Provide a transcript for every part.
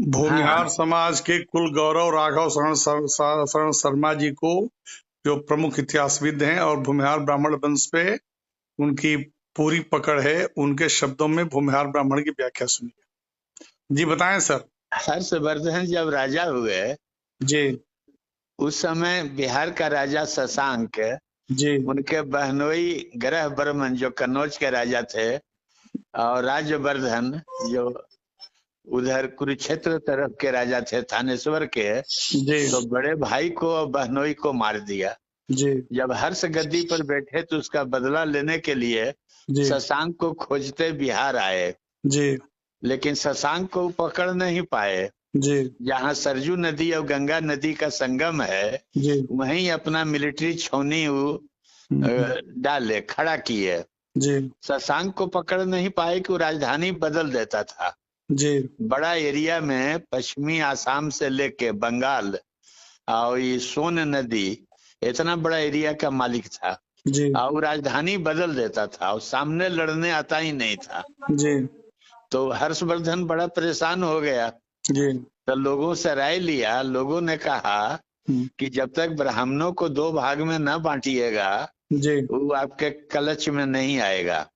हाँ। भूमिहार समाज के कुल गौरव राघव शरण शर्मा जी को, जो प्रमुख इतिहासविद हैं और भूमिहार ब्राह्मण वंश पे उनकी पूरी पकड़ है, उनके शब्दों में भूमिहार ब्राह्मण की व्याख्या सुनिए। जी बताएं सर। हर्षवर्धन जब राजा हुए जी उस समय बिहार का राजा शशांक, जी उनके बहनोई ग्रह बर्मन जो कन्नौज के राजा थे, और राज्यवर्धन जो उधर कुरुक्षेत्र तरफ के राजा थे, थानेश्वर के, जी तो बड़े भाई को और बहनोई को मार दिया। जी जब हर्ष गद्दी पर बैठे तो उसका बदला लेने के लिए जी शशांक को खोजते बिहार आए, जी लेकिन शशांक को पकड़ नहीं पाए। जी जहाँ सरजू नदी और गंगा नदी का संगम है, जी वहीं अपना मिलिट्री छावनी डाले, खड़ा किए। जी शशांक को पकड़ नहीं पाए कि वो राजधानी बदल देता था। जी बड़ा एरिया में पश्चिमी आसाम से लेके बंगाल और ये सोन नदी, इतना बड़ा एरिया का मालिक था, जी और राजधानी बदल देता था और सामने लड़ने आता ही नहीं था। जी तो हर्षवर्धन बड़ा परेशान हो गया। जी तो लोगों से राय लिया। लोगों ने कहा कि जब तक ब्राह्मणों को दो भाग में न बांटिएगा, जी वो आपके कलच में नहीं आएगा।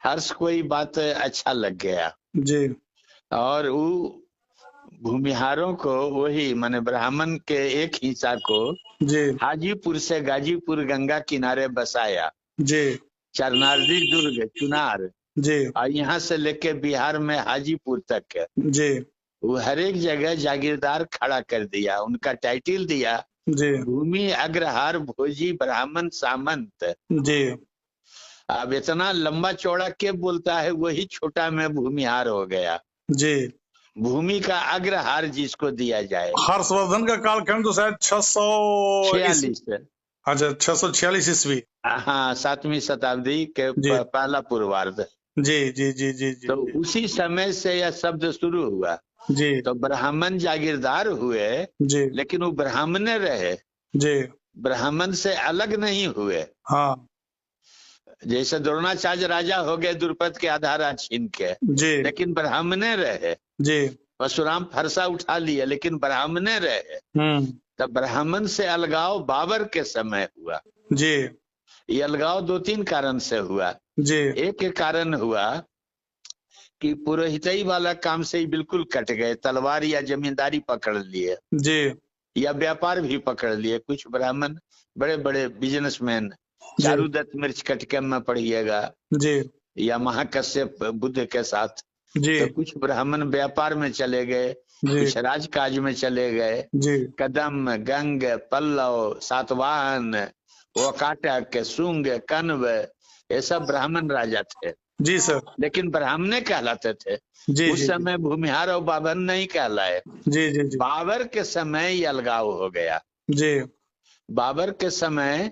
हर्ष को ये बात अच्छा लग गया, जी और वो भूमिहारों को, वही माने ब्राह्मण के एक हिस्सा को जी हाजीपुर से गाजीपुर गंगा किनारे बसाया, जी चरनार्दी दुर्ग, चुनार, जी और यहाँ से लेके बिहार में हाजीपुर तक जी वो हर एक जगह जागीरदार खड़ा कर दिया। उनका टाइटल दिया जी भूमि अग्रहार भोजी ब्राह्मण सामंत। जी अब इतना लंबा चौड़ा के बोलता है, वही छोटा में भूमिहार हो गया। जी भूमि का अग्रहार जिसको दिया जाए। हर्षवर्धन का कालखंड तो शायद 600 46, अच्छा 646 ईस्वी। हाँ, 7वीं शताब्दी के जी पहला पूर्वार्ध। जी जी जी जी जी तो उसी समय से यह शब्द शुरू हुआ। जी तो ब्राह्मण जागीरदार हुए, जी लेकिन वो ब्राह्मण रहे, जी ब्राह्मण से अलग नहीं हुए। हाँ जैसे द्रोणाचार्य राजा हो गए द्रुपद के आधार छीन के, जी लेकिन ब्राह्मणे रहे। जी परशुराम फरसा उठा लिए, लेकिन ब्राह्मणे रहे। तब ब्राह्मण से अलगाव बाबर के समय हुआ। जी ये अलगाव 2-3 कारण से हुआ। जी एक कारण हुआ कि पुरोहितई वाला काम से ही बिल्कुल कट गए, तलवार या जमींदारी पकड़ लिए, जी या व्यापार भी पकड़ लिए। कुछ ब्राह्मण बड़े बड़े बिजनेसमैन, चारुदत्त मिर्च कटकम में पढ़िएगा, जी या महाकश्यप बुद्ध के साथ। जी तो कुछ ब्राह्मण व्यापार में चले गए, कुछ राजकाज में चले गए। जी कदम, गंग, पल्लव, सातवाहन, वकाटक, शुंग, कण्व, ये सब ब्राह्मण राजा थे। जी सर। लेकिन ब्राह्मणे कहलाते थे। जी उस जी समय भूमिहार और बाबर नहीं कहलाए। जी जी जी बाबर के समय ये अलगाव हो गया। जी बाबर के समय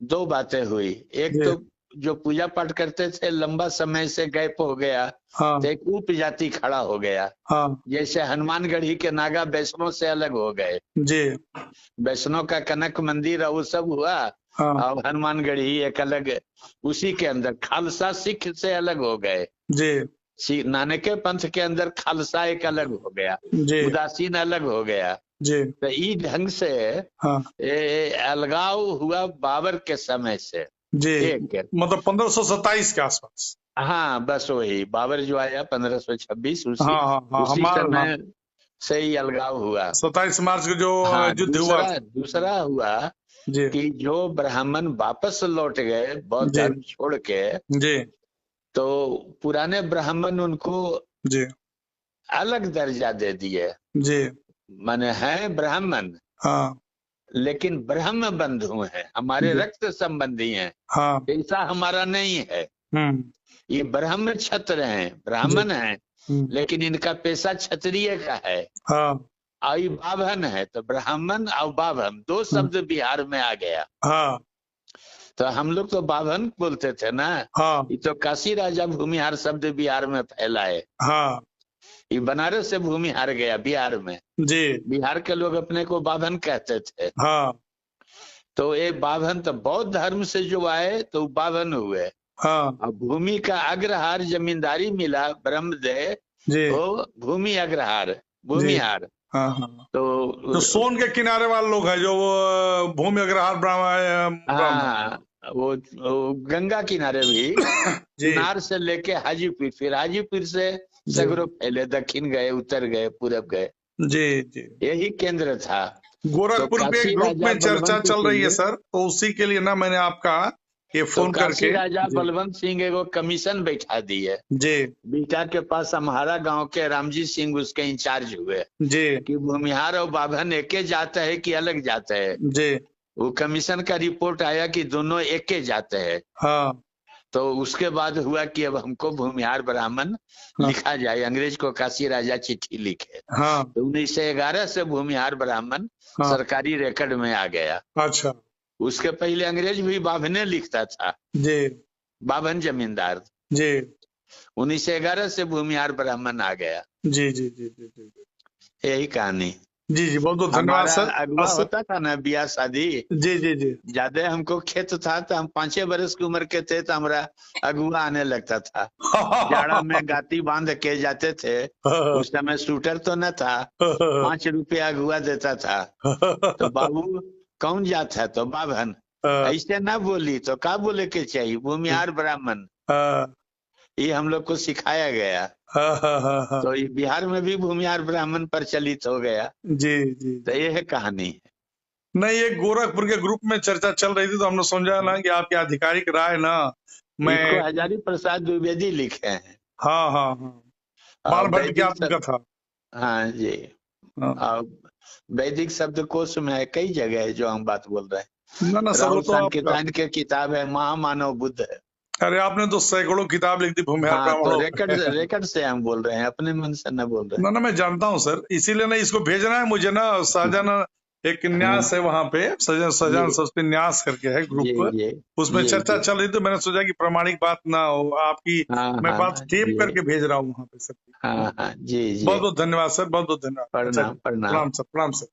2 बातें हुई। एक तो जो पूजा पाठ करते थे लंबा समय से गैप हो गया, हाँ तो एक उप जाति खड़ा हो गया। हाँ जैसे हनुमानगढ़ी के नागा वैष्णव से अलग हो गए। जी वैष्णव का कनक मंदिर और वो सब हुआ, हाँ और हनुमानगढ़ी एक अलग। उसी के अंदर खालसा सिख से अलग हो गए। जी नानके पंथ के अंदर खालसा एक अलग हो गया, जी उदासीन अलग हो गया। जी तो ई ढंग से हाँ अलगाव हुआ बाबर के समय से। जी एक, मतलब 1527 के आसपास। हाँ बस वही बाबर जो आया 1526, हाँ हाँ हाँ उसी हमारा समय से ही अलगाव हुआ। 27 मार्च को जो हाँ, युद्ध हुआ था। दूसरा हुआ जी कि जो ब्राह्मण वापस लौट गए बौद्ध जी धर्म छोड़ के, जी तो पुराने ब्राह्मण उनको जी अलग दर्जा दे दिए। जी माने है ब्राह्मण, हाँ लेकिन ब्रह्म बंधु हैं, हमारे जी रक्त संबंधी हैं। हाँ ऐसा हमारा नहीं है। ये ब्रह्म क्षत्र हैं, जी ब्राह्मण हैं, लेकिन इनका पेशा क्षत्रिय का है। हाँ और ये बाभन है। तो ब्राह्मण और बाभन 2 शब्द बिहार में आ गया। हाँ तो हम लोग तो बाभन बोलते थे ना। हाँ ये तो काशी राजा भूमिहार शब्द बिहार में फैलाए। हाँ ये बनारस से भूमिहार गया बिहार में। जी बिहार के लोग अपने को बाभन कहते थे। हाँ तो ये बाभन तो बौद्ध धर्म से जो आए तो बाभन हुए। हाँ और भूमि का अग्रहार जमींदारी मिला ब्रह्मदेव, जी वो भूमि अग्रहार भूमिहार। हाँ हाँ। तो जो सोन के किनारे वाले लोग हैं, जो वो भूमि अग्रहार ब्राह्मण। हाँ, वो गंगा किनारे भी जी नार से लेके हाजीपुर, फिर हाजीपुर से जी सगरो फैले, दक्षिण गए, उत्तर गए, पूरब गए, जी जी। यही केंद्र था। तो गोरखपुर के काशी ग्रुप राजा में चर्चा बलवंत चल रही है सिंह, सर, तो उसी के लिए ना मैंने आपका ये तो फोन काशी करके। राजा जी बलवंत सिंह एगो कमीशन बैठा दिए जी बीटा के पास, अम्हारा गांव के रामजी सिंह उसके इंचार्ज हुए जी कि भूमिहार और बाभन एके जाते हैं कि अलग जाते हैं। जी। वो कमीशन का रिपोर्ट आया कि दोनों एके जाते हैं। हाँ तो उसके बाद हुआ कि अब हमको भूमिहार ब्राह्मण हाँ लिखा जाए, अंग्रेज को काशी राजा चिट्ठी लिखे। हाँ तो 1911 से भूमिहार ब्राह्मण हाँ। सरकारी रिकॉर्ड में आ गया। अच्छा। उसके पहले अंग्रेज भी बाभने लिखता था, जी बाभन जमींदार। जी 1911 से भूमिहार ब्राह्मण आ गया, जी जी जी जी जी यही कहानी। जी जी। बहुत बहुत धन्यवाद हमारा सर। अगुआ सर होता था ना ब्याह शादी, जी जी जी। ज्यादा हमको खेत था, तो हम 5-6 बरस की उम्र के थे तो हमारा अगुआ आने लगता था। जाड़ा में गाती बांध के जाते थे, उस समय सूटर तो न था, 5 रुपया अगुआ देता था। तो बाबू कौन जात है, तो बाभन। ऐसे ना बोली तो का बोले के चाहिए, भूमिहार ब्राह्मण, ये हम लोग को सिखाया गया। तो ये बिहार में भी भूमिहार ब्राह्मण प्रचलित हो गया। जी जी। तो ये है कहानी। नहीं, ये गोरखपुर के ग्रुप में चर्चा चल रही थी, तो हमने समझा ना कि आपकी आधिकारिक राय ना मैं। इसको हजारी प्रसाद द्विवेदी लिखे हैं। हाँ हाँ हाँ। और बाल भट्ट वैदिक क्या आपका था। हाँ जी। हाँ। और वैदिक शब्दकोश में है, कई जगह है जो हम बात बोल रहे हैं। ना ना सर, वो राहुल तो आपका। सांकीर्तन के किताब है, महामानव बुद्ध है। अरे आपने तो सैकड़ों किताब लिख दी भूमिहार हाँ, तो ब्राह्मणों रेकर्ड पे। रेकर्ड से हम बोल रहे हैं, अपने मन से न बोल रहे ना ना, मैं जानता हूँ सर, इसीलिए ना इसको भेजना है मुझे ना। सहजन एक हैं। न्यास है वहां पे, सजन जी सस्ती न्यास करके है जी ग्रुप। जी उसमें जी चर्चा जी। चल रही, तो मैंने सोचा कि प्रामाणिक बात ना हो आपकी। हाँ मैं बात हाँ टेप जी। करके भेज रहा हूँ वहां पे सर। हाँ हाँ जी जी। बहुत बहुत धन्यवाद सर, बहुत बहुत धन्यवाद। अच्छा जी, प्रणाम प्रणाम। प्रणाम सर, प्रणाम सर।